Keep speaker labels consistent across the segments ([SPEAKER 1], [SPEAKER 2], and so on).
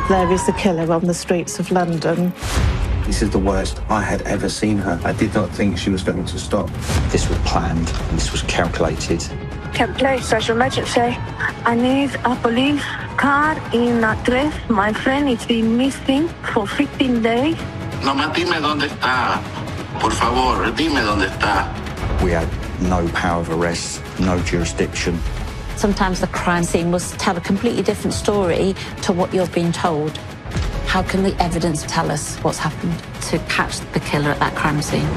[SPEAKER 1] There is a killer on the streets of London.
[SPEAKER 2] This is the worst I had ever seen her. I did not think she was going to stop.
[SPEAKER 3] This was planned, and this was calculated.
[SPEAKER 4] Can place special emergency. I need a police car in address. My friend is been missing for 15 days.
[SPEAKER 5] Nomás dime dónde está. Por favor, dime dónde está.
[SPEAKER 3] We had no power of arrest, no jurisdiction.
[SPEAKER 6] Sometimes the crime scene will tell a completely different story to what you're being told. How can the evidence tell us what's happened to catch the killer at that crime scene?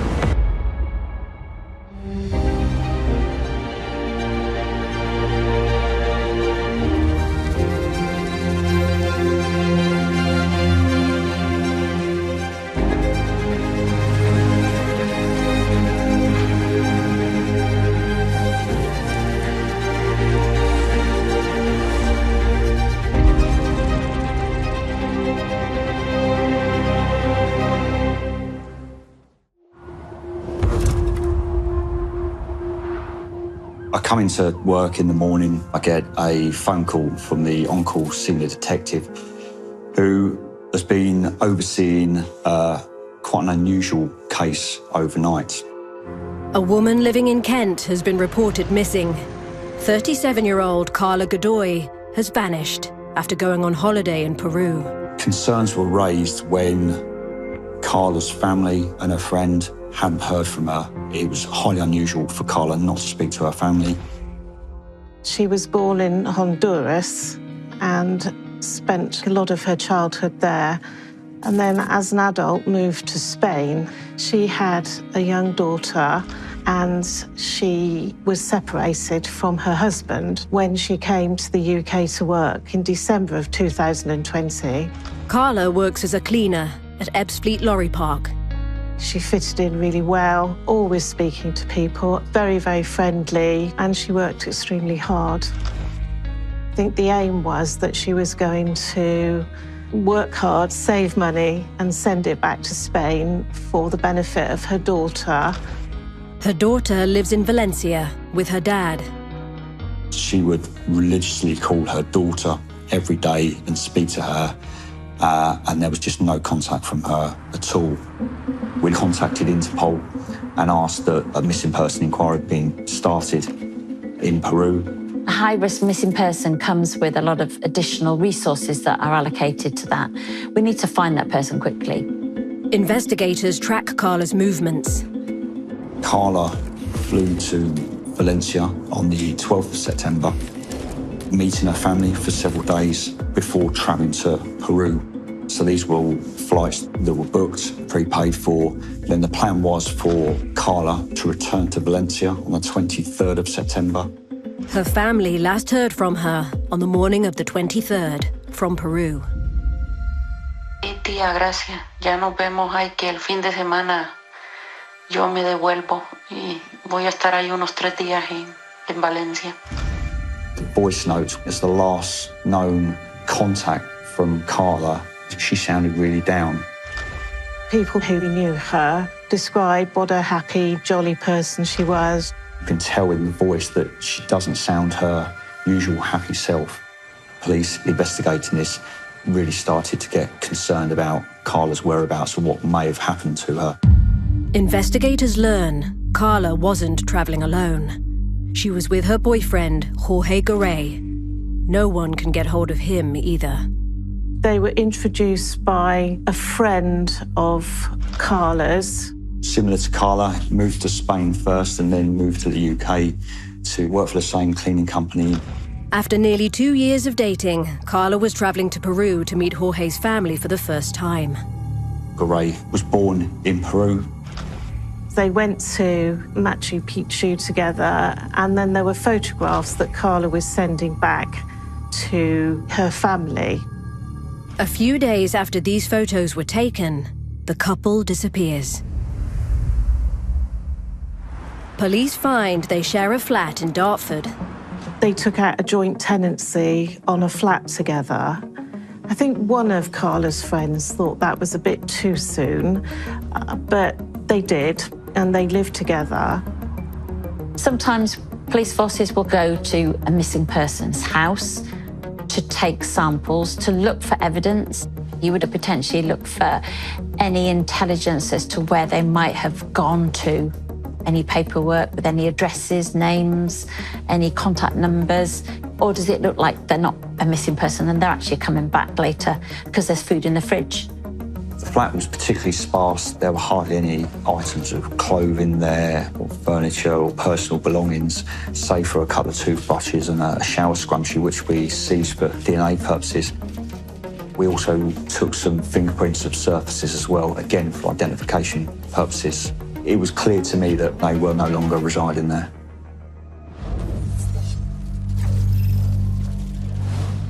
[SPEAKER 3] I come into work in the morning, I get a phone call from the on-call senior detective who has been overseeing quite an unusual case overnight.
[SPEAKER 7] A woman living in Kent has been reported missing. 37-year-old Karla Godoy has vanished after going on holiday in Peru.
[SPEAKER 3] Concerns were raised when Karla's family and her friend hadn't heard from her. It was highly unusual for Karla not to speak to her family.
[SPEAKER 1] She was born in Honduras and spent a lot of her childhood there. And then as an adult moved to Spain. She had a young daughter and she was separated from her husband when she came to the UK to work in December of 2020.
[SPEAKER 7] Karla works as a cleaner at Ebbsfleet Lorry Park.
[SPEAKER 1] She fitted in really well, always speaking to people, very, very friendly, and she worked extremely hard. I think the aim was that she was going to work hard, save money, and send it back to Spain for the benefit of her daughter.
[SPEAKER 7] Her daughter lives in Valencia with her dad.
[SPEAKER 3] She would religiously call her daughter every day and speak to her, and there was just no contact from her at all. We contacted Interpol and asked that a missing person inquiry being started in Peru.
[SPEAKER 6] A high-risk missing person comes with a lot of additional resources that are allocated to that. We need to find that person quickly.
[SPEAKER 7] Investigators track Karla's movements.
[SPEAKER 3] Karla flew to Valencia on the 12th of September, meeting her family for several days before travelling to Peru. So these were all flights that were booked, prepaid for. Then the plan was for Karla to return to Valencia on the 23rd of September.
[SPEAKER 7] Her family last heard from her on the morning of the 23rd from Peru.
[SPEAKER 4] Tía, gracias. Ya nos vemos ahí que el fin de semana yo me devuelvo y voy a estar ahí unos 3 días en Valencia.
[SPEAKER 3] The voice note is the last known contact from Karla. She sounded really down.
[SPEAKER 1] People who knew her described what a happy, jolly person she was.
[SPEAKER 3] You can tell in the voice that she doesn't sound her usual happy self. Police investigating this really started to get concerned about Karla's whereabouts and what may have happened to her.
[SPEAKER 7] Investigators learn Karla wasn't travelling alone. She was with her boyfriend, Jorge Godoy. No one can get hold of him either.
[SPEAKER 1] They were introduced by a friend of Karla's.
[SPEAKER 3] Similar to Karla, moved to Spain first and then moved to the UK to work for the same cleaning company.
[SPEAKER 7] After nearly 2 years of dating, Karla was travelling to Peru to meet Jorge's family for the first time.
[SPEAKER 3] Godoy was born in Peru.
[SPEAKER 1] They went to Machu Picchu together, and then there were photographs that Karla was sending back to her family.
[SPEAKER 7] A few days after these photos were taken, the couple disappears. Police find they share a flat in Dartford.
[SPEAKER 1] They took out a joint tenancy on a flat together. I think one of Karla's friends thought that was a bit too soon, but they did, and they lived together.
[SPEAKER 6] Sometimes police forces will go to a missing person's house to to take samples to look for evidence. You would have potentially looked for any intelligence as to where they might have gone to, any paperwork with any addresses, names, any contact numbers, or does it look like they're not a missing person and they're actually coming back later because there's food in the fridge?
[SPEAKER 3] The flat was particularly sparse. There were hardly any items of clothing there, or furniture, or personal belongings, save for a couple of toothbrushes and a shower scrunchie, which we seized for DNA purposes. We also took some fingerprints of surfaces as well, again for identification purposes. It was clear to me that they were no longer residing there.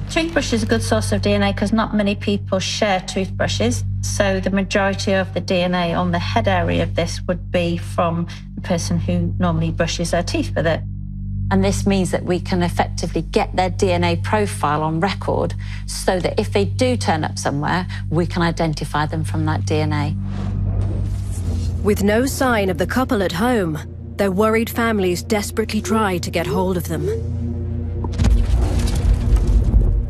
[SPEAKER 6] Toothbrush is a good source of DNA because not many people share toothbrushes. So the majority of the DNA on the head area of this would be from the person who normally brushes their teeth with it. And this means that we can effectively get their DNA profile on record so that if they do turn up somewhere, we can identify them from that DNA.
[SPEAKER 7] With no sign of the couple at home, their worried families desperately try to get hold of them.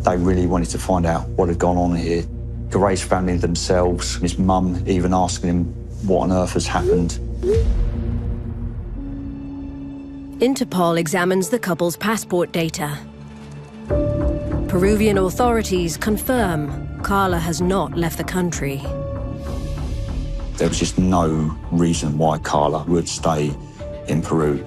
[SPEAKER 3] They really wanted to find out what had gone on here. Godoy's family themselves, his mum even asking him what on earth has happened.
[SPEAKER 7] Interpol examines the couple's passport data. Peruvian authorities confirm Karla has not left the country.
[SPEAKER 3] There was just no reason why Karla would stay in Peru.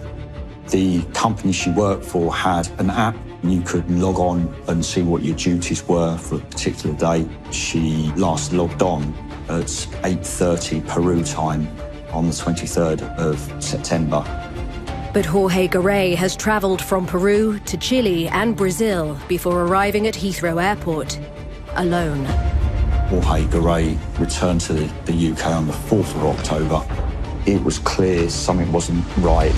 [SPEAKER 3] The company she worked for had an app. You could log on and see what your duties were for a particular day. She last logged on at 8:30 Peru time on the 23rd of September.
[SPEAKER 7] But Jorge Godoy has travelled from Peru to Chile and Brazil before arriving at Heathrow Airport, alone.
[SPEAKER 3] Jorge Godoy returned to the UK on the 4th of October. It was clear something wasn't right.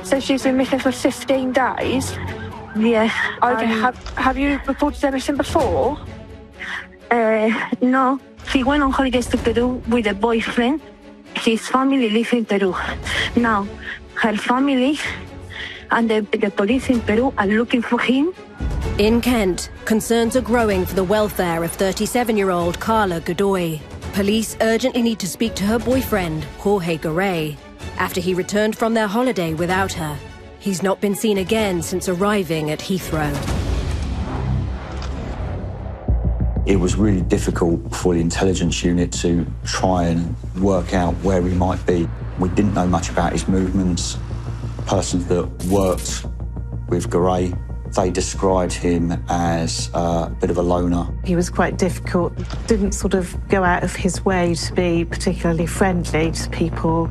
[SPEAKER 4] So she's been missing for 15 days?
[SPEAKER 6] Yeah.
[SPEAKER 4] Okay, have you reported her missing before?
[SPEAKER 6] No. She went on holidays to Peru with a boyfriend. His family lives in Peru. Now, her family and the police in Peru are looking for him.
[SPEAKER 7] In Kent, concerns are growing for the welfare of 37-year-old Karla Godoy. Police urgently need to speak to her boyfriend, Jorge Godoy, after he returned from their holiday without her. He's not been seen again since arriving at Heathrow.
[SPEAKER 3] It was really difficult for the intelligence unit to try and work out where he might be. We didn't know much about his movements. Persons that worked with Godoy, they described him as a bit of a loner.
[SPEAKER 1] He was quite difficult, didn't sort of go out of his way to be particularly friendly to people.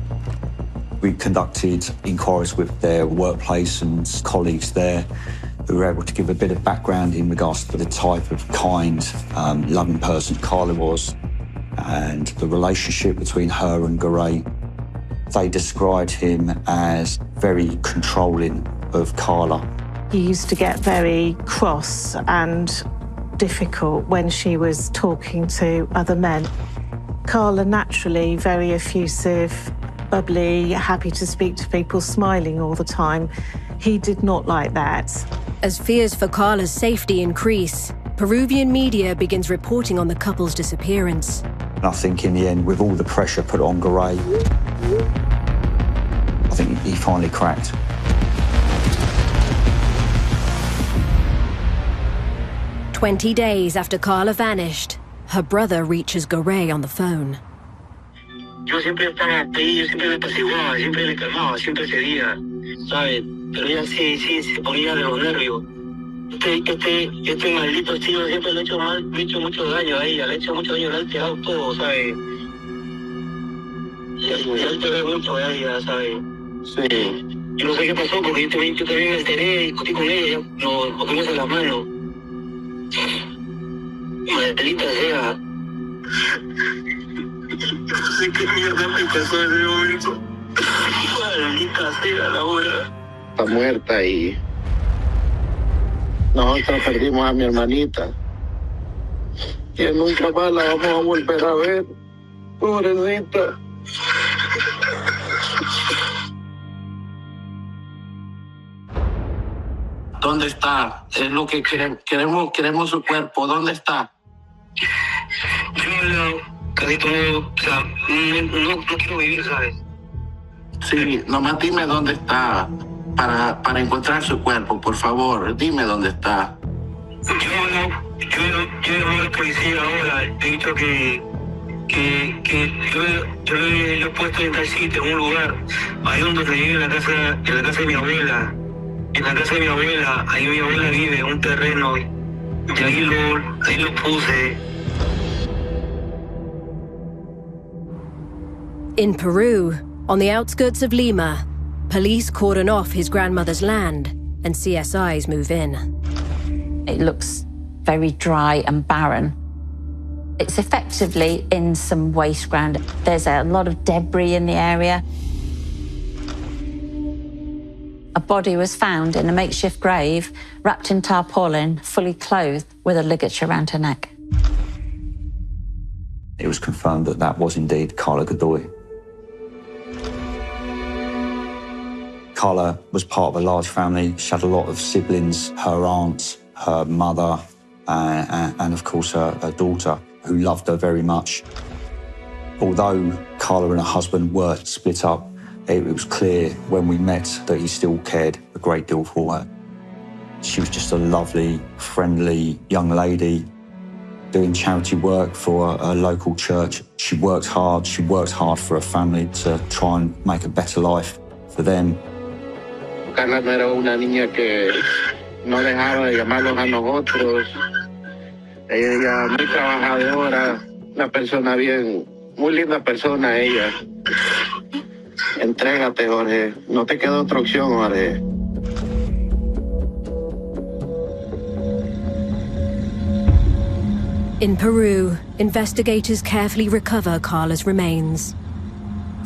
[SPEAKER 3] We conducted inquiries with their workplace and colleagues there who were able to give a bit of background in regards to the type of kind, loving person Karla was and the relationship between her and Godoy. They described him as very controlling of Karla.
[SPEAKER 1] He used to get very cross and difficult when she was talking to other men. Karla, naturally very effusive, bubbly, happy to speak to people, smiling all the time. He did not like that.
[SPEAKER 7] As fears for Karla's safety increase, Peruvian media begins reporting on the couple's disappearance.
[SPEAKER 3] And I think in the end, with all the pressure put on Godoy, I think he finally cracked.
[SPEAKER 7] "20 days after Karla vanished, her brother reaches Godoy on the phone.
[SPEAKER 5] Yo siempre estaba ahí, yo siempre le apaciguaba, siempre le calmaba, siempre cedía, ¿sabes? Pero ella sí se ponía de los nervios. Este maldito tío siempre le ha hecho mal, le ha hecho mucho daño a ella, le ha hecho mucho daño, le ha alterado todo, ¿sabes? Le ha alterado mucho a ella, ¿sabes? Sí. Yo no sé qué pasó, porque yo también me enteré, discutí con ella, nos pusimos en las manos. Maldita sea. No sé qué mierda me pasó en ese momento. Maldita sea la hora. Está muerta y nosotros perdimos a mi hermanita. Que nunca más la vamos a volver a ver. Pobrecita. ¿Dónde está? Es lo que queremos su cuerpo. ¿Dónde está? Yo casi todo, o sea, no quiero vivir, ¿sabes? Sí, nomás dime dónde está para encontrar su cuerpo, por favor. Dime dónde está. Yo llamo a la policía ahora. He dicho que yo lo he puesto en tal sitio, en un lugar. Ahí donde vive en la casa de mi abuela. En la casa de mi abuela, ahí mi abuela vive, en un terreno. Y ahí lo puse.
[SPEAKER 7] In Peru, on the outskirts of Lima, police cordon off his grandmother's land and CSIs move in.
[SPEAKER 6] It looks very dry and barren. It's effectively in some waste ground. There's a lot of debris in the area. A body was found in a makeshift grave, wrapped in tarpaulin, fully clothed, with a ligature around her neck.
[SPEAKER 3] It was confirmed that that was indeed Karla Godoy. Karla was part of a large family. She had a lot of siblings, her aunts, her mother, and of course her daughter, who loved her very much. Although Karla and her husband were split up, it was clear when we met that he still cared a great deal for her. She was just a lovely, friendly young lady doing charity work for a local church. She worked hard for her family to try and make a better life for them.
[SPEAKER 5] Karla no era una niña que no dejaba de llamarnos a nosotros. Ella muy trabajadora, una persona bien, muy linda persona ella. Entrégate, Jorge. No te queda otra opción, Jorge.
[SPEAKER 7] In Peru, investigators carefully recover Karla's remains.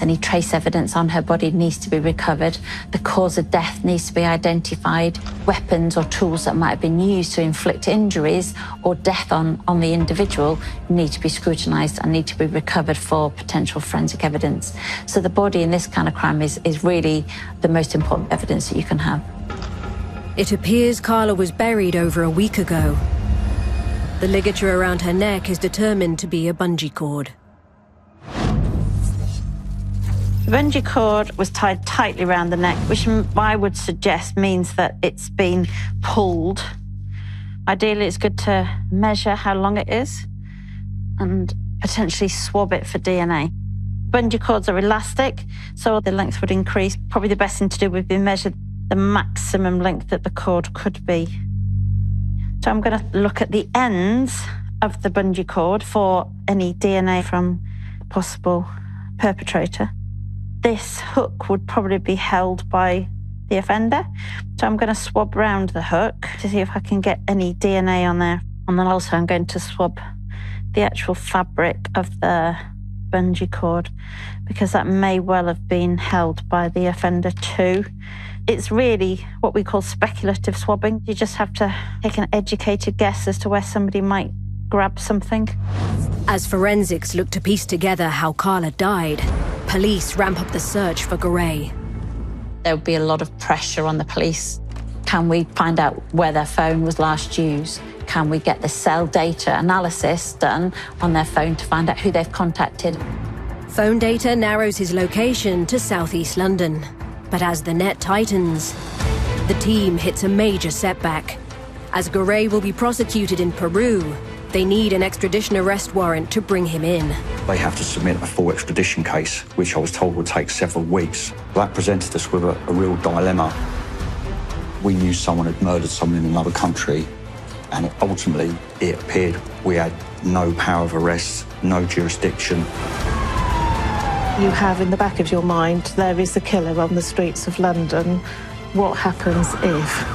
[SPEAKER 6] Any trace evidence on her body needs to be recovered. The cause of death needs to be identified. Weapons or tools that might have been used to inflict injuries or death on the individual need to be scrutinised and need to be recovered for potential forensic evidence. So the body in this kind of crime is really the most important evidence that you can have.
[SPEAKER 7] It appears Karla was buried over a week ago. The ligature around her neck is determined to be a bungee cord.
[SPEAKER 6] The bungee cord was tied tightly around the neck, which I would suggest means that it's been pulled. Ideally, it's good to measure how long it is and potentially swab it for DNA. Bungee cords are elastic, so the length would increase. Probably the best thing to do would be measure the maximum length that the cord could be. So I'm going to look at the ends of the bungee cord for any DNA from possible perpetrator. This hook would probably be held by the offender. So I'm going to swab round the hook to see if I can get any DNA on there. And then also I'm going to swab the actual fabric of the bungee cord because that may well have been held by the offender too. It's really what we call speculative swabbing. You just have to take an educated guess as to where somebody might grab something.
[SPEAKER 7] As forensics look to piece together how Karla died, police ramp up the search for Godoy.
[SPEAKER 6] There would be a lot of pressure on the police. Can we find out where their phone was last used? Can we get the cell data analysis done on their phone to find out who they've contacted?
[SPEAKER 7] Phone data narrows his location to southeast London. But as the net tightens, the team hits a major setback. As Godoy will be prosecuted in Peru, they need an extradition arrest warrant to bring him in.
[SPEAKER 3] They have to submit a full extradition case, which I was told would take several weeks. That presented us with a real dilemma. We knew someone had murdered someone in another country, and ultimately it appeared we had no power of arrest, no jurisdiction.
[SPEAKER 1] You have in the back of your mind, there is a killer on the streets of London. What happens if?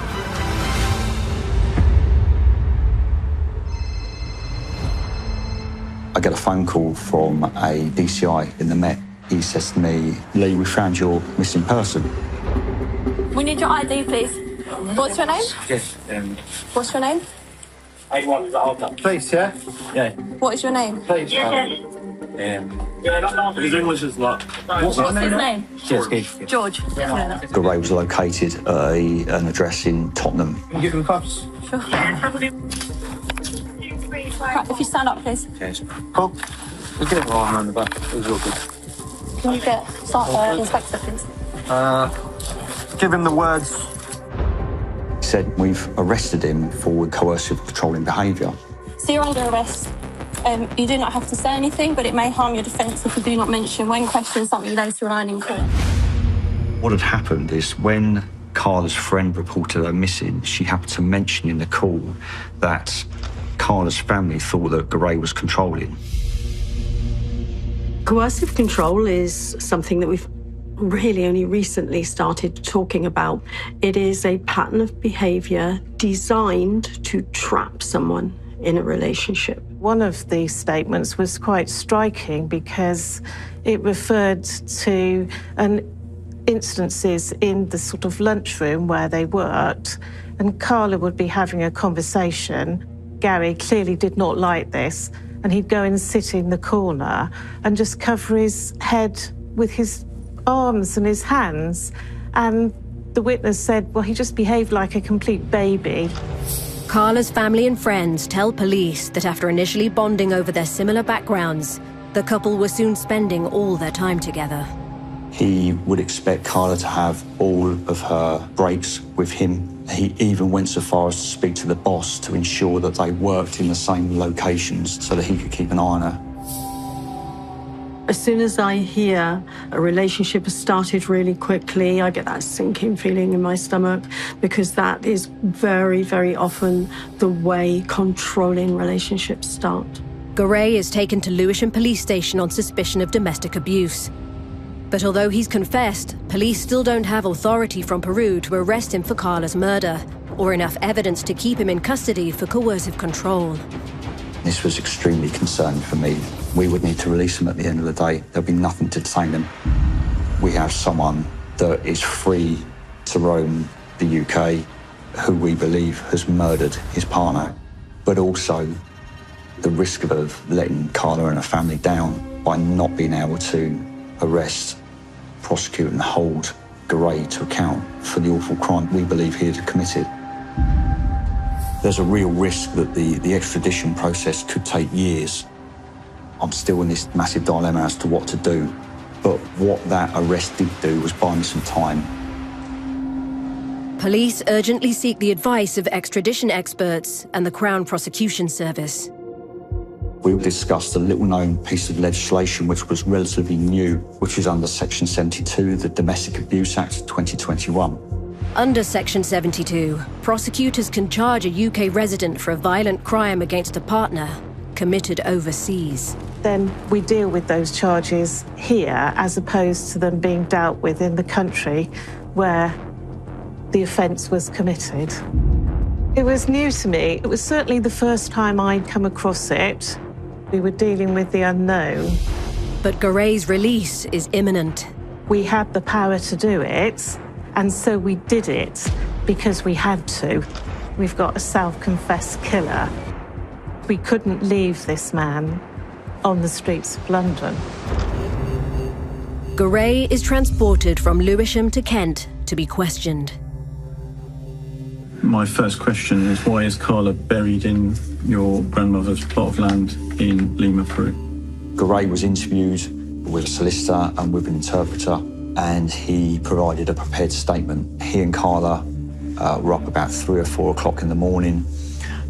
[SPEAKER 3] I get a phone call from a DCI in the Met. He says to me, "Lee, we found your missing person."
[SPEAKER 4] We need your ID, please. What's your name?
[SPEAKER 2] Yes.
[SPEAKER 4] What's your name?
[SPEAKER 2] Please, yeah? Yeah.
[SPEAKER 4] What is your name?
[SPEAKER 2] Please.
[SPEAKER 8] His English is not.
[SPEAKER 6] What's his name?
[SPEAKER 8] George.
[SPEAKER 3] Godoy was located at an address in Tottenham.
[SPEAKER 8] Can you give him cuffs?
[SPEAKER 6] Sure. Right, if you stand up, please.
[SPEAKER 8] Cheers. Cool. We'll get him around the back. It was all good.
[SPEAKER 6] Can you get inspector, please?
[SPEAKER 8] Give him the words.
[SPEAKER 3] He said, we've arrested him for coercive controlling behaviour.
[SPEAKER 6] So you're under arrest. You do not have to say anything, but it may harm your defence if you do not mention when questioned something later on in court.
[SPEAKER 3] What had happened is when Karla's friend reported her missing, she happened to mention in the call that Karla's family thought that Godoy was controlling.
[SPEAKER 9] Coercive control is something that we've really only recently started talking about. It is a pattern of behaviour designed to trap someone in a relationship.
[SPEAKER 1] One of the statements was quite striking because it referred to instances in the sort of lunchroom where they worked, and Karla would be having a conversation. Gary clearly did not like this, and he'd go and sit in the corner and just cover his head with his arms and his hands. And the witness said, well, he just behaved like a complete baby.
[SPEAKER 7] Karla's family and friends tell police that after initially bonding over their similar backgrounds, the couple were soon spending all their time together.
[SPEAKER 3] He would expect Karla to have all of her breaks with him. He even went so far as to speak to the boss to ensure that they worked in the same locations so that he could keep an eye on her.
[SPEAKER 9] As soon as I hear a relationship has started really quickly, I get that sinking feeling in my stomach, because that is very, very often the way controlling relationships start.
[SPEAKER 7] Godoy is taken to Lewisham Police Station on suspicion of domestic abuse. But although he's confessed, police still don't have authority from Peru to arrest him for Karla's murder, or enough evidence to keep him in custody for coercive control.
[SPEAKER 3] This was extremely concerning for me. We would need to release him at the end of the day. There'll be nothing to detain him. We have someone that is free to roam the UK, who we believe has murdered his partner, but also the risk of letting Karla and her family down by not being able to arrest, prosecute and hold Godoy to account for the awful crime we believe he had committed. There's a real risk that the extradition process could take years. I'm still in this massive dilemma as to what to do, but what that arrest did do was buy me some time.
[SPEAKER 7] Police urgently seek the advice of extradition experts and the Crown Prosecution Service.
[SPEAKER 3] We discussed a little-known piece of legislation which was relatively new, which is under Section 72 of the Domestic Abuse Act 2021.
[SPEAKER 7] Under Section 72, prosecutors can charge a UK resident for a violent crime against a partner committed overseas.
[SPEAKER 1] Then we deal with those charges here as opposed to them being dealt with in the country where the offence was committed. It was new to me. It was certainly the first time I'd come across it. We were dealing with the unknown.
[SPEAKER 7] But Godoy's release is imminent.
[SPEAKER 1] We had the power to do it, and so we did it because we had to. We've got a self-confessed killer. We couldn't leave this man on the streets of London.
[SPEAKER 7] Godoy is transported from Lewisham to Kent to be questioned.
[SPEAKER 8] My first question is, why is Karla buried in your grandmother's plot of land in Lima, Peru?
[SPEAKER 3] Godoy was interviewed with a solicitor and with an interpreter, and he provided a prepared statement. He and Karla were up about 3 or 4 o'clock in the morning,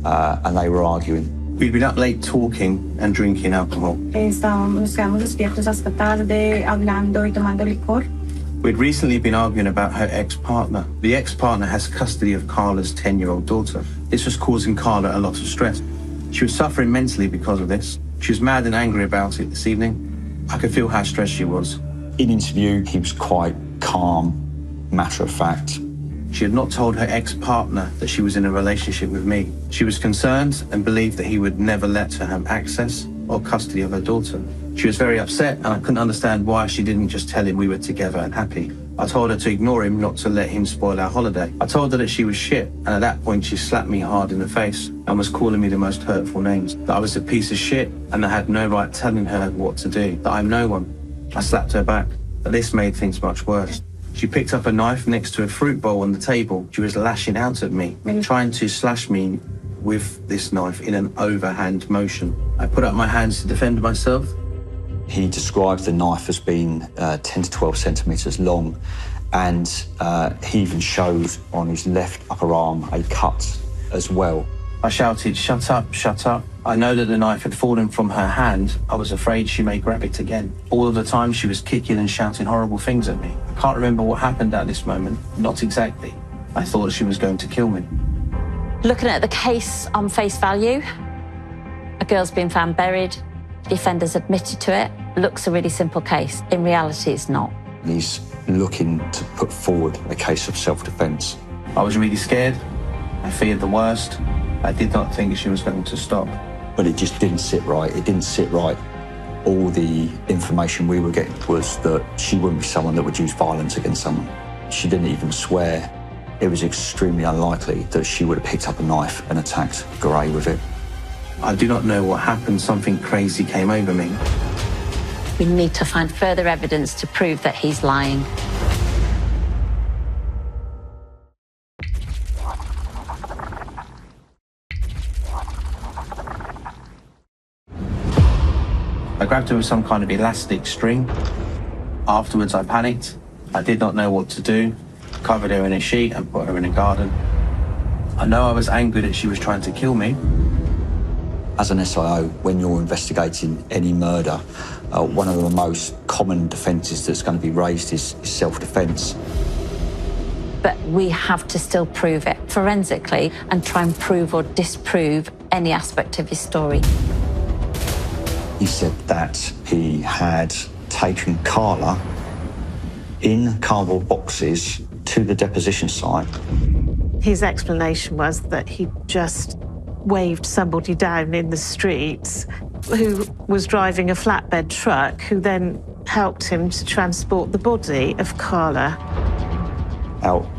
[SPEAKER 3] and they were arguing.
[SPEAKER 2] We'd been up late talking and drinking alcohol.
[SPEAKER 10] Estábamos despiertos hasta tarde, hablando y tomando licor.
[SPEAKER 2] We'd recently been arguing about her ex-partner. The ex-partner has custody of Karla's 10-year-old daughter. This was causing Karla a lot of stress. She was suffering mentally because of this. She was mad and angry about it this evening. I could feel how stressed she was.
[SPEAKER 3] In interview, he was quite calm, matter of fact.
[SPEAKER 2] She had not told her ex-partner that she was in a relationship with me. She was concerned and believed that he would never let her have access or custody of her daughter. She was very upset, and I couldn't understand why she didn't just tell him we were together and happy. I told her to ignore him, not to let him spoil our holiday. I told her that she was shit, and at that point she slapped me hard in the face and was calling me the most hurtful names. That I was a piece of shit and I had no right telling her what to do, that I'm no one. I slapped her back, but this made things much worse. She picked up a knife next to a fruit bowl on the table. She was lashing out at me, trying to slash me with this knife in an overhand motion. I put up my hands to defend myself.
[SPEAKER 3] He described the knife as being 10 to 12 centimetres long, and he even showed on his left upper arm a cut as well.
[SPEAKER 2] I shouted, "Shut up, shut up." I know that the knife had fallen from her hand. I was afraid she may grab it again. All of the time she was kicking and shouting horrible things at me. I can't remember what happened at this moment, not exactly. I thought she was going to kill me.
[SPEAKER 6] Looking at the case on face value, a girl's been found buried, the offender's admitted to it. Looks a really simple case. In reality, it's not.
[SPEAKER 3] He's looking to put forward a case of self-defence.
[SPEAKER 2] I was really scared. I feared the worst. I did not think she was going to stop.
[SPEAKER 3] But it just didn't sit right. It didn't sit right. All the information we were getting was that she wouldn't be someone that would use violence against someone. She didn't even swear. It was extremely unlikely that she would have picked up a knife and attacked Godoy with it.
[SPEAKER 2] I do not know what happened. Something crazy came over me.
[SPEAKER 6] We need to find further evidence to prove that he's lying.
[SPEAKER 2] I grabbed her with some kind of elastic string. Afterwards, I panicked. I did not know what to do. Covered her in a sheet and put her in a garden. I know I was angry that she was trying to kill me.
[SPEAKER 3] As an SIO, when you're investigating any murder, one of the most common defences that's going to be raised is self-defence.
[SPEAKER 6] But we have to still prove it forensically and try and prove or disprove any aspect of his story.
[SPEAKER 3] He said that he had taken Karla in cardboard boxes to the deposition site.
[SPEAKER 1] His explanation was that he just waved somebody down in the streets who was driving a flatbed truck, who then helped him to transport the body of Karla.
[SPEAKER 3] Now,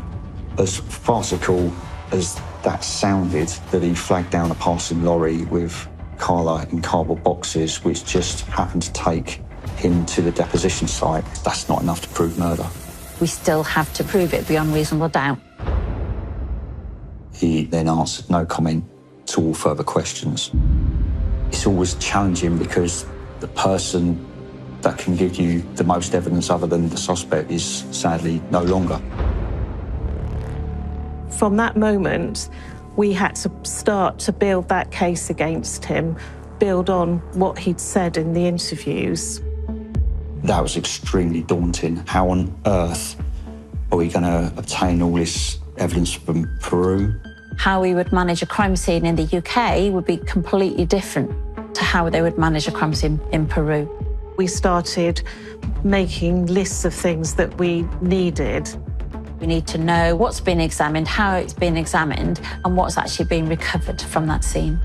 [SPEAKER 3] as farcical as that sounded, that he flagged down a passing lorry with Karla in cardboard boxes, which just happened to take him to the deposition site, that's not enough to prove murder.
[SPEAKER 6] We still have to prove it beyond reasonable doubt.
[SPEAKER 3] He then answered no comment to all further questions. It's always challenging because the person that can give you the most evidence other than the suspect is sadly no longer.
[SPEAKER 1] From that moment, we had to start to build that case against him, build on what he'd said in the interviews.
[SPEAKER 3] That was extremely daunting. How on earth are we going to obtain all this evidence from Peru?
[SPEAKER 6] How we would manage a crime scene in the UK would be completely different to how they would manage a crime scene in Peru.
[SPEAKER 1] We started making lists of things that we needed.
[SPEAKER 6] We need to know what's been examined, how it's been examined, and what's actually been recovered from that scene.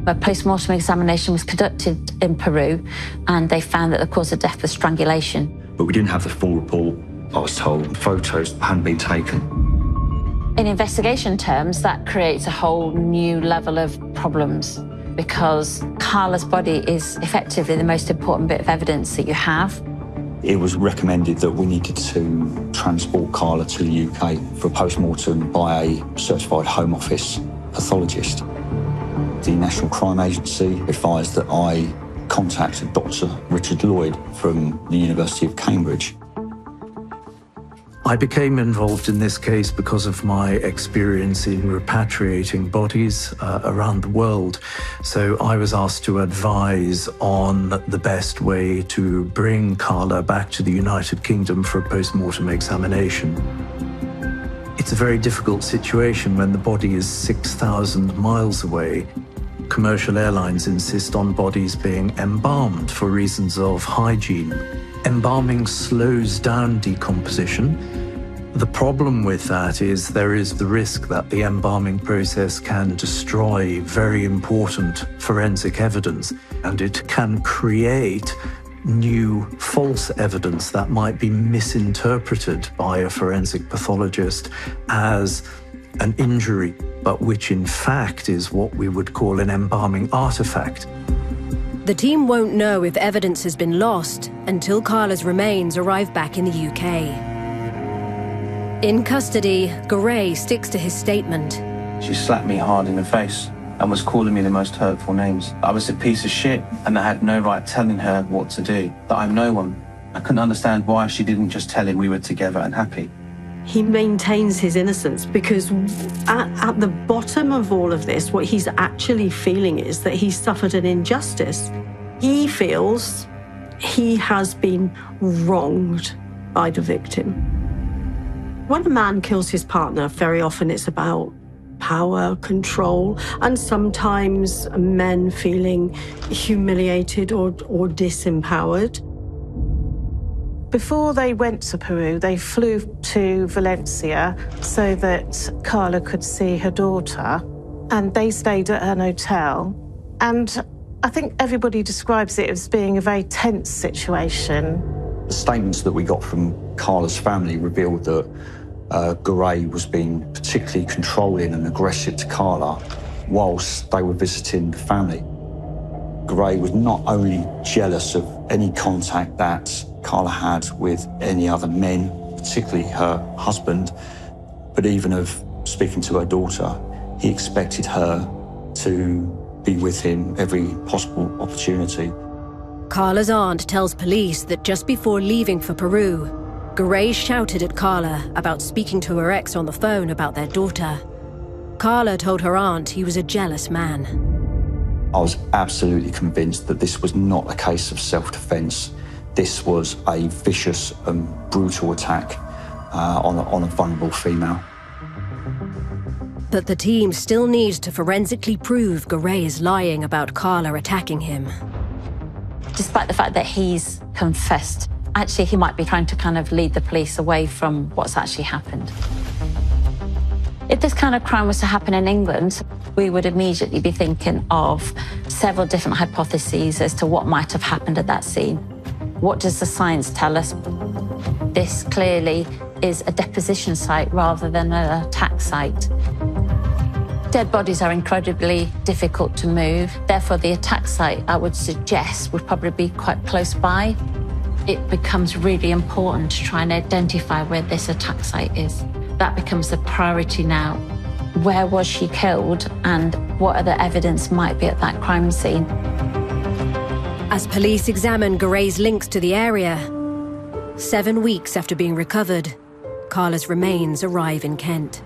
[SPEAKER 6] A post-mortem examination was conducted in Peru, and they found that the cause of death was strangulation.
[SPEAKER 3] But we didn't have the full report. I was told photos hadn't been taken.
[SPEAKER 6] In investigation terms, that creates a whole new level of problems, because Karla's body is effectively the most important bit of evidence that you have.
[SPEAKER 3] It was recommended that we needed to transport Karla to the UK for a post-mortem by a certified Home Office pathologist. The National Crime Agency advised that I contact Dr. Richard Lloyd from the University of Cambridge.
[SPEAKER 11] I became involved in this case because of my experience in repatriating bodies around the world. So I was asked to advise on the best way to bring Karla back to the United Kingdom for a post-mortem examination. It's a very difficult situation when the body is 6,000 miles away. Commercial airlines insist on bodies being embalmed for reasons of hygiene. Embalming slows down decomposition. The problem with that is there is the risk that the embalming process can destroy very important forensic evidence, and it can create new false evidence that might be misinterpreted by a forensic pathologist as an injury, but which in fact is what we would call an embalming artifact.
[SPEAKER 7] The team won't know if evidence has been lost until Karla's remains arrive back in the UK. In custody, Godoy sticks to his statement.
[SPEAKER 2] She slapped me hard in the face and was calling me the most hurtful names. I was a piece of shit and I had no right telling her what to do, that I'm no one. I couldn't understand why she didn't just tell him we were together and happy.
[SPEAKER 9] He maintains his innocence because at the bottom of all of this, what he's actually feeling is that he's suffered an injustice. He feels he has been wronged by the victim. When a man kills his partner, very often it's about power, control, and sometimes men feeling humiliated or disempowered.
[SPEAKER 1] Before they went to Peru, they flew to Valencia so that Karla could see her daughter, and they stayed at an hotel. And I think everybody describes it as being a very tense situation.
[SPEAKER 3] The statements that we got from Karla's family revealed that Godoy was being particularly controlling and aggressive to Karla whilst they were visiting the family. Godoy was not only jealous of any contact that Karla had with any other men, particularly her husband, but even of speaking to her daughter. He expected her to be with him every possible opportunity.
[SPEAKER 7] Karla's aunt tells police that just before leaving for Peru, Godoy shouted at Karla about speaking to her ex on the phone about their daughter. Karla told her aunt he was a jealous man.
[SPEAKER 3] I was absolutely convinced that this was not a case of self-defence. This was a vicious and brutal attack on a vulnerable female.
[SPEAKER 7] But the team still needs to forensically prove Godoy is lying about Karla attacking him.
[SPEAKER 6] Despite the fact that he's confessed, actually he might be trying to kind of lead the police away from what's actually happened. If this kind of crime was to happen in England, we would immediately be thinking of several different hypotheses as to what might have happened at that scene. What does the science tell us? This clearly is a deposition site rather than an attack site. Dead bodies are incredibly difficult to move. Therefore, the attack site, I would suggest, would probably be quite close by. It becomes really important to try and identify where this attack site is. That becomes the priority now. Where was she killed and what other evidence might be at that crime scene?
[SPEAKER 7] As police examine Godoy's links to the area, 7 weeks after being recovered, Karla's remains arrive in Kent.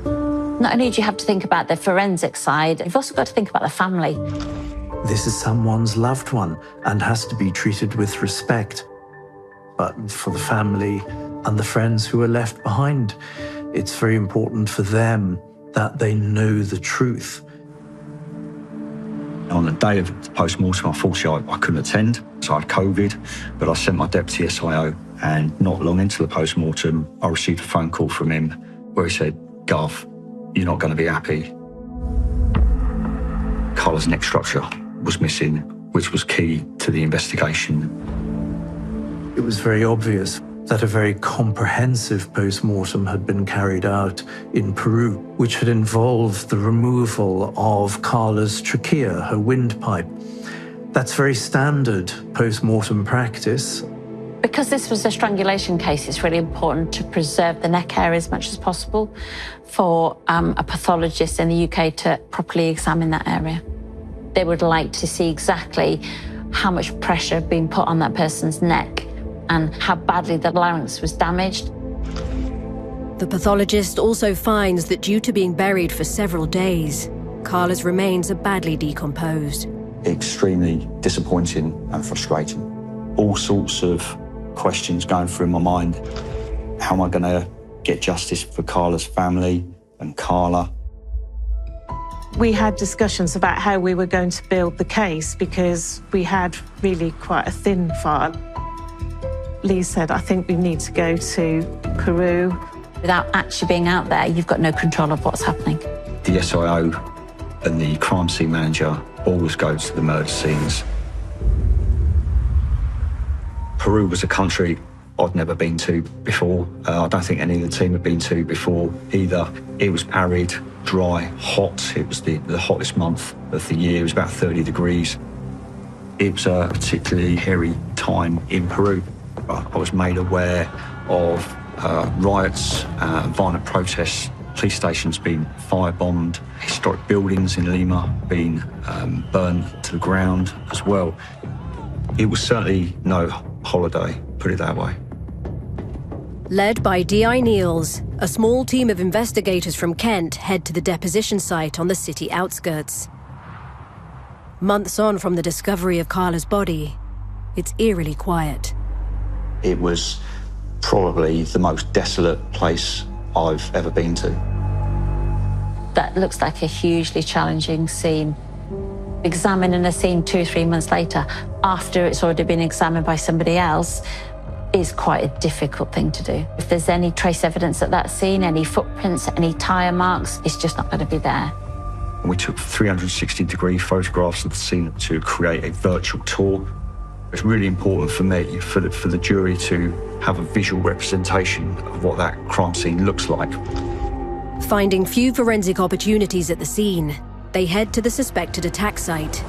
[SPEAKER 6] Not only do you have to think about the forensic side, you've also got to think about the family.
[SPEAKER 11] This is someone's loved one and has to be treated with respect. But for the family and the friends who are left behind, it's very important for them that they know the truth.
[SPEAKER 3] On the day of the post-mortem, unfortunately, I couldn't attend, so I had COVID, but I sent my deputy SIO, and not long into the post-mortem, I received a phone call from him where he said, "Gov, you're not going to be happy." Karla's neck structure was missing, which was key to the investigation.
[SPEAKER 11] It was very obvious that a very comprehensive post-mortem had been carried out in Peru, which had involved the removal of Karla's trachea, her windpipe. That's very standard post-mortem practice.
[SPEAKER 6] Because this was a strangulation case, it's really important to preserve the neck area as much as possible for a pathologist in the UK to properly examine that area. They would like to see exactly how much pressure had been put on that person's neck and how badly the larynx was damaged.
[SPEAKER 7] The pathologist also finds that due to being buried for several days, Karla's remains are badly decomposed.
[SPEAKER 3] Extremely disappointing and frustrating. All sorts of questions going through my mind. How am I going to get justice for Karla's family and Karla?
[SPEAKER 1] We had discussions about how we were going to build the case because we had really quite a thin file. Lee said, "I think we need to go to Peru."
[SPEAKER 6] Without actually being out there, you've got no control of what's happening.
[SPEAKER 3] The SIO and the crime scene manager always go to the murder scenes. Peru was a country I'd never been to before. I don't think any of the team had been to before either. It was arid, dry, hot. It was the hottest month of the year. It was about 30 degrees. It was a particularly hairy time in Peru. I was made aware of riots, violent protests, police stations being firebombed, historic buildings in Lima being burned to the ground as well. It was certainly no holiday, put it that way.
[SPEAKER 7] Led by D.I. Niels, a small team of investigators from Kent head to the deposition site on the city outskirts. Months on from the discovery of Karla's body, it's eerily quiet.
[SPEAKER 3] It was probably the most desolate place I've ever been to.
[SPEAKER 6] That looks like a hugely challenging scene. Examining a scene 2 or 3 months later, after it's already been examined by somebody else, is quite a difficult thing to do. If there's any trace evidence at that scene, any footprints, any tyre marks, it's just not going to be there.
[SPEAKER 3] We took 360-degree photographs of the scene to create a virtual tour. It's really important for me, for the jury to have a visual representation of what that crime scene looks like.
[SPEAKER 7] Finding few forensic opportunities at the scene, they head to the suspected attack site.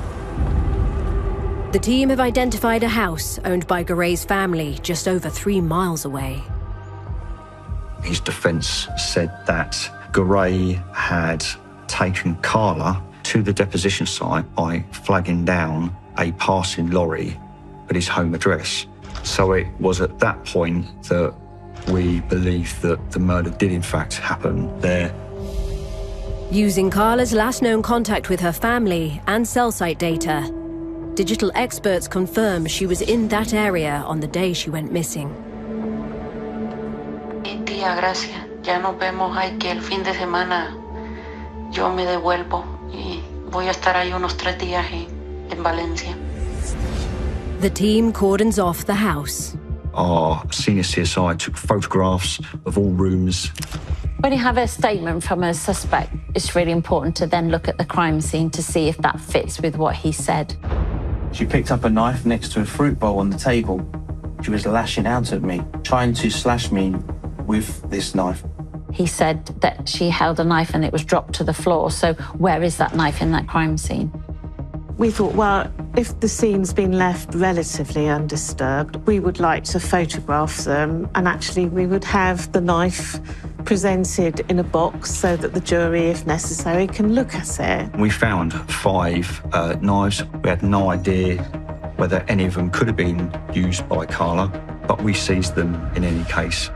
[SPEAKER 7] The team have identified a house owned by Goray's family just over 3 miles away.
[SPEAKER 3] His defence said that Godoy had taken Karla to the deposition site by flagging down a passing lorry at his home address. So it was at that point that we believed that the murder did in fact happen there.
[SPEAKER 7] Using Karla's last known contact with her family and cell site data, digital experts confirm she was in that area on the day she went missing.
[SPEAKER 12] Tía, gracias. Ya nos vemos aquí el fin de semana. Yo me devuelvo y voy a estar ahí unos 3 días en Valencia.
[SPEAKER 7] The team cordons off the house.
[SPEAKER 3] Our senior CSI took photographs of all rooms.
[SPEAKER 6] When you have a statement from a suspect, it's really important to then look at the crime scene to see if that fits with what he said.
[SPEAKER 2] She picked up a knife next to a fruit bowl on the table. She was lashing out at me, trying to slash me with this knife.
[SPEAKER 6] He said that she held a knife and it was dropped to the floor. So where is that knife in that crime scene?
[SPEAKER 1] We thought, well, if the scene's been left relatively undisturbed, we would like to photograph them, and actually we would have the knife presented in a box so that the jury, if necessary, can look at it.
[SPEAKER 3] We found 5 knives. We had no idea whether any of them could have been used by Karla, but we seized them in any case.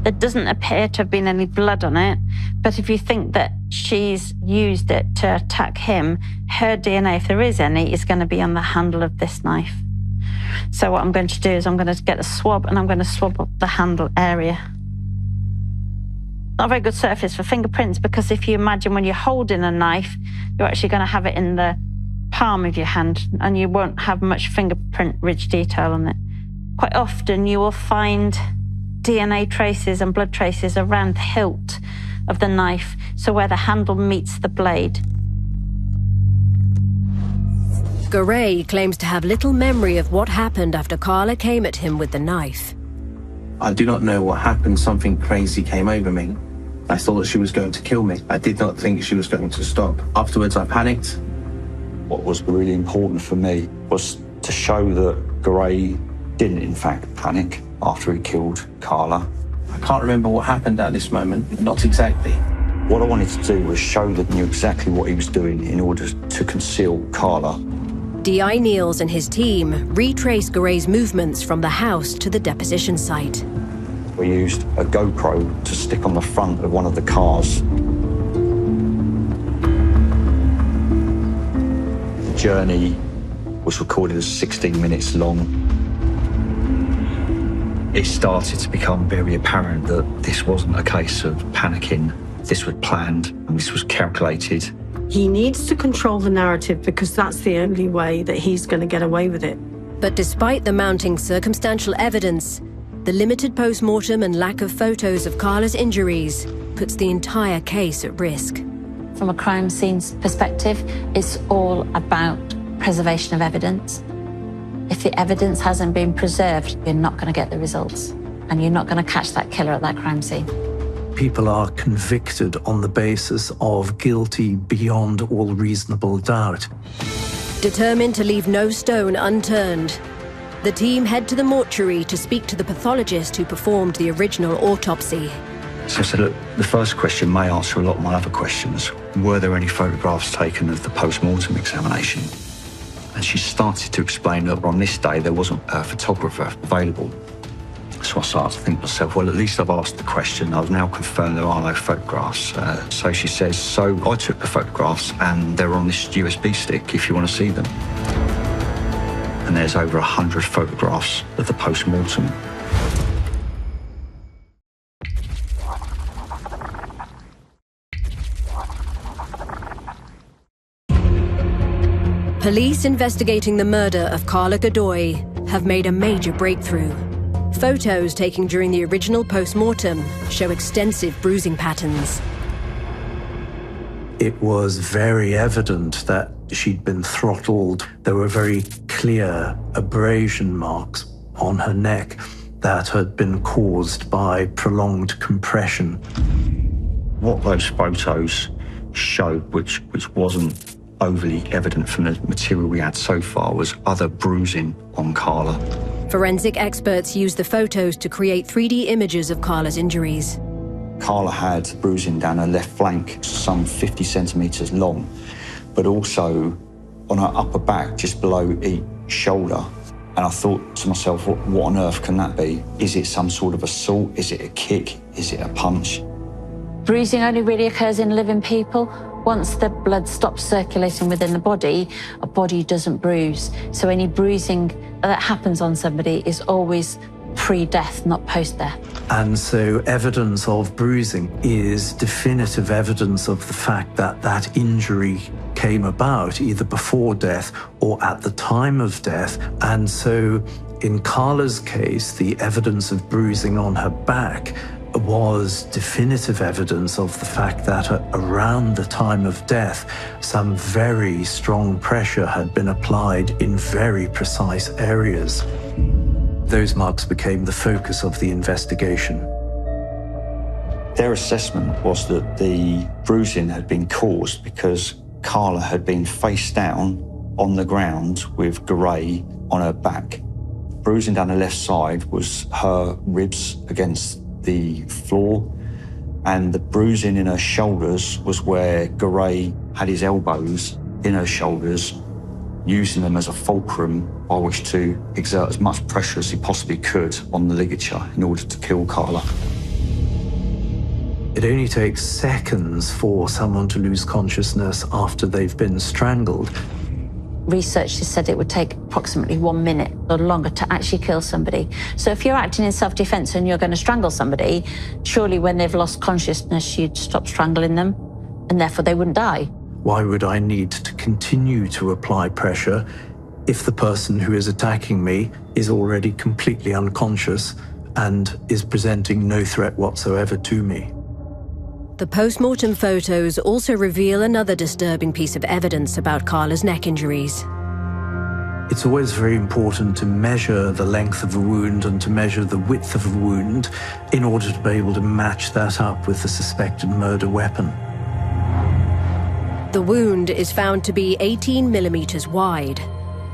[SPEAKER 6] There doesn't appear to have been any blood on it, but if you think that she's used it to attack him, her DNA, if there is any, is going to be on the handle of this knife. So what I'm going to do is I'm going to get a swab and I'm going to swab up the handle area. Not a very good surface for fingerprints, because if you imagine when you're holding a knife, you're actually going to have it in the palm of your hand and you won't have much fingerprint ridge detail on it. Quite often you will find DNA traces and blood traces around the hilt of the knife, so where the handle meets the blade.
[SPEAKER 7] Godoy claims to have little memory of what happened after Karla came at him with the knife.
[SPEAKER 2] I do not know what happened. Something crazy came over me. I thought that she was going to kill me. I did not think she was going to stop. Afterwards, I panicked.
[SPEAKER 3] What was really important for me was to show that Godoy didn't in fact panic after he killed Karla.
[SPEAKER 2] I can't remember what happened at this moment, not exactly.
[SPEAKER 3] What I wanted to do was show that he knew exactly what he was doing in order to conceal Karla.
[SPEAKER 7] D.I. Niels and his team retraced Godoy's movements from the house to the deposition site.
[SPEAKER 3] We used a GoPro to stick on the front of one of the cars. The journey was recorded as 16 minutes long. It started to become very apparent that this wasn't a case of panicking. This was planned and this was calculated.
[SPEAKER 9] He needs to control the narrative because that's the only way that he's going to get away with it.
[SPEAKER 7] But despite the mounting circumstantial evidence, the limited post-mortem and lack of photos of Karla's injuries puts the entire case at risk.
[SPEAKER 6] From a crime scene's perspective, it's all about preservation of evidence. If the evidence hasn't been preserved, you're not going to get the results, and you're not going to catch that killer at that crime scene.
[SPEAKER 11] People are convicted on the basis of guilty beyond all reasonable doubt.
[SPEAKER 7] Determined to leave no stone unturned, the team head to the mortuary to speak to the pathologist who performed the original autopsy.
[SPEAKER 3] So I said, look, the first question may answer a lot of my other questions. Were there any photographs taken of the post-mortem examination? And she started to explain that on this day there wasn't a photographer available. So I started to think to myself, well, at least I've asked the question. I've now confirmed there are no photographs. So she says, so I took the photographs and they're on this USB stick if you want to see them. And there's over 100 photographs of the post-mortem.
[SPEAKER 7] Police investigating the murder of Karla Godoy have made a major breakthrough. Photos taken during the original post-mortem show extensive bruising patterns.
[SPEAKER 11] It was very evident that she'd been throttled. There were very clear abrasion marks on her neck that had been caused by prolonged compression.
[SPEAKER 3] What those photos showed, which wasn't overly evident from the material we had so far, was other bruising on Karla.
[SPEAKER 7] Forensic experts used the photos to create 3D images of Karla's injuries.
[SPEAKER 3] Karla had bruising down her left flank, some 50 centimetres long, but also on her upper back, just below each shoulder. And I thought to myself, what on earth can that be? Is it some sort of assault? Is it a kick? Is it a punch?
[SPEAKER 6] Bruising only really occurs in living people. Once the blood stops circulating within the body, a body doesn't bruise. So any bruising that happens on somebody is always pre-death, not post-death.
[SPEAKER 11] And so evidence of bruising is definitive evidence of the fact that that injury came about either before death or at the time of death. And so in Karla's case, the evidence of bruising on her back was definitive evidence of the fact that around the time of death, some very strong pressure had been applied in very precise areas. Those marks became the focus of the investigation.
[SPEAKER 3] Their assessment was that the bruising had been caused because Karla had been face down on the ground with Godoy on her back. Bruising down the left side was her ribs against the floor, and the bruising in her shoulders was where Godoy had his elbows in her shoulders, using them as a fulcrum by which to exert as much pressure as he possibly could on the ligature in order to kill Karla.
[SPEAKER 11] It only takes seconds for someone to lose consciousness after they've been strangled.
[SPEAKER 6] Researchers said it would take approximately 1 minute or longer to actually kill somebody. So if you're acting in self-defense and you're going to strangle somebody, surely when they've lost consciousness, you'd stop strangling them, and therefore they wouldn't die.
[SPEAKER 11] Why would I need to continue to apply pressure if the person who is attacking me is already completely unconscious and is presenting no threat whatsoever to me?
[SPEAKER 7] The post-mortem photos also reveal another disturbing piece of evidence about Karla's neck injuries.
[SPEAKER 11] It's always very important to measure the length of a wound and to measure the width of a wound in order to be able to match that up with the suspected murder weapon.
[SPEAKER 7] The wound is found to be 18 millimeters wide,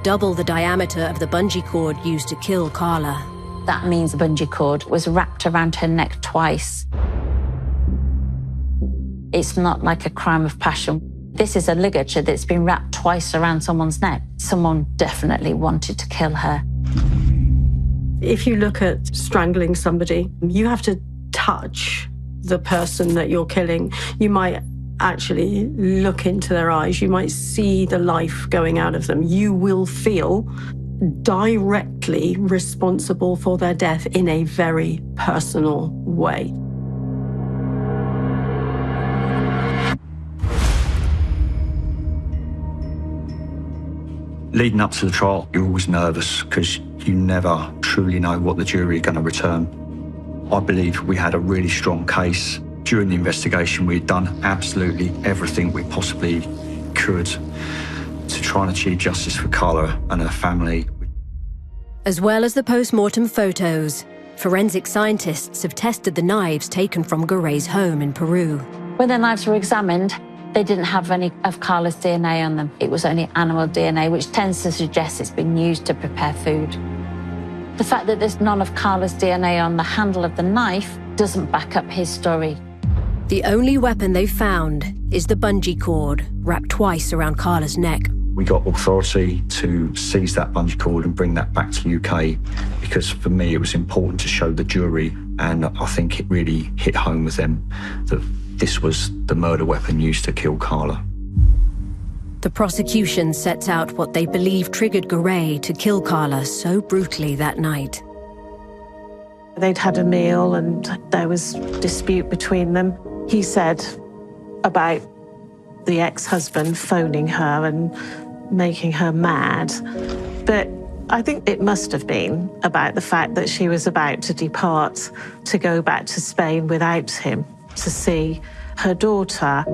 [SPEAKER 7] double the diameter of the bungee cord used to kill Karla.
[SPEAKER 6] That means the bungee cord was wrapped around her neck twice. It's not like a crime of passion. This is a ligature that's been wrapped twice around someone's neck. Someone definitely wanted to kill her.
[SPEAKER 9] If you look at strangling somebody, you have to touch the person that you're killing. You might actually look into their eyes. You might see the life going out of them. You will feel directly responsible for their death in a very personal way.
[SPEAKER 3] Leading up to the trial, you're always nervous because you never truly know what the jury are going to return. I believe we had a really strong case. During the investigation, we'd done absolutely everything we possibly could to try and achieve justice for Karla and her family.
[SPEAKER 7] As well as the post-mortem photos, forensic scientists have tested the knives taken from Goray's home in Peru.
[SPEAKER 6] When the knives were examined, they didn't have any of Karla's DNA on them. It was only animal DNA, which tends to suggest it's been used to prepare food. The fact that there's none of Karla's DNA on the handle of the knife doesn't back up his story.
[SPEAKER 7] The only weapon they've found is the bungee cord wrapped twice around Karla's neck.
[SPEAKER 3] We got authority to seize that bungee cord and bring that back to the UK because for me it was important to show the jury, and I think it really hit home with them that this was the murder weapon used to kill Karla.
[SPEAKER 7] The prosecution sets out what they believe triggered Godoy to kill Karla so brutally that night.
[SPEAKER 1] They'd had a meal and there was dispute between them. He said about the ex-husband phoning her and making her mad. But I think it must have been about the fact that she was about to depart to go back to Spain without him to see her daughter.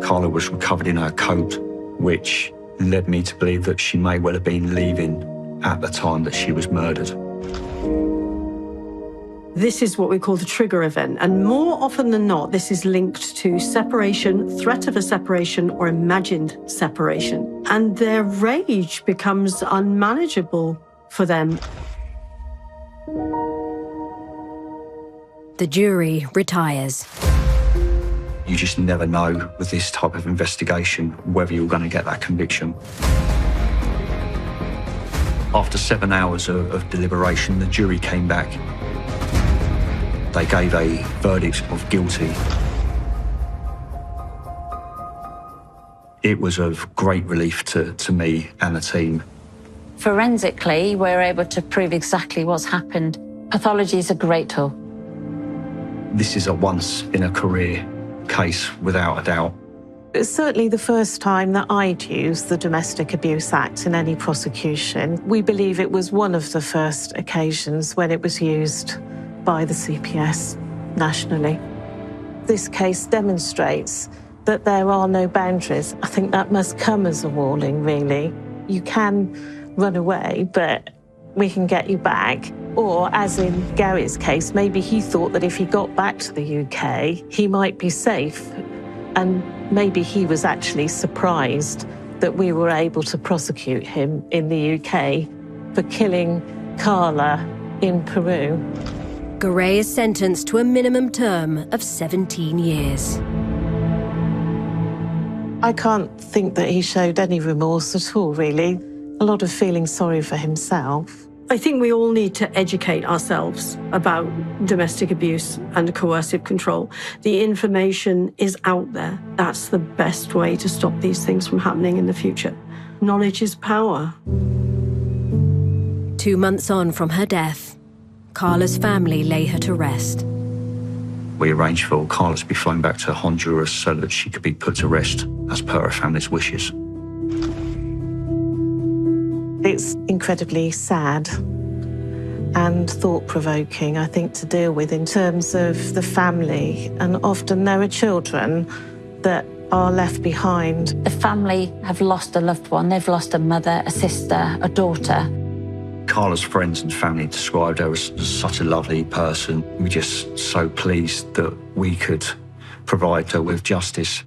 [SPEAKER 3] Karla was recovered in her coat, which led me to believe that she may well have been leaving at the time that she was murdered.
[SPEAKER 9] This is what we call the trigger event, and more often than not, this is linked to separation, threat of a separation, or imagined separation. And their rage becomes unmanageable for them.
[SPEAKER 7] The jury retires.
[SPEAKER 3] You just never know with this type of investigation whether you're going to get that conviction. After 7 hours of deliberation, the jury came back. They gave a verdict of guilty. It was of great relief to me and the team.
[SPEAKER 6] Forensically, we're able to prove exactly what's happened. Pathology is a great tool.
[SPEAKER 3] This is a once-in-a-career case, without a doubt.
[SPEAKER 1] It's certainly the first time that I'd used the Domestic Abuse Act in any prosecution. We believe it was one of the first occasions when it was used by the CPS nationally. This case demonstrates that there are no boundaries. I think that must come as a warning, really. You can run away, but we can get you back. Or, as in Gary's case, maybe he thought that if he got back to the UK, he might be safe. And maybe he was actually surprised that we were able to prosecute him in the UK for killing Karla in Peru.
[SPEAKER 7] Godoy is sentenced to a minimum term of 17 years.
[SPEAKER 1] I can't think that he showed any remorse at all, really. A lot of feeling sorry for himself.
[SPEAKER 9] I think we all need to educate ourselves about domestic abuse and coercive control. The information is out there. That's the best way to stop these things from happening in the future. Knowledge is power.
[SPEAKER 7] 2 months on from her death, Karla's family lay her to rest.
[SPEAKER 3] We arranged for Karla to be flown back to Honduras so that she could be put to rest as per her family's wishes.
[SPEAKER 1] It's incredibly sad and thought-provoking, I think, to deal with in terms of the family. And often there are children that are left behind.
[SPEAKER 6] The family have lost a loved one. They've lost a mother, a sister, a daughter.
[SPEAKER 3] Karla's friends and family described her as such a lovely person. We're just so pleased that we could provide her with justice.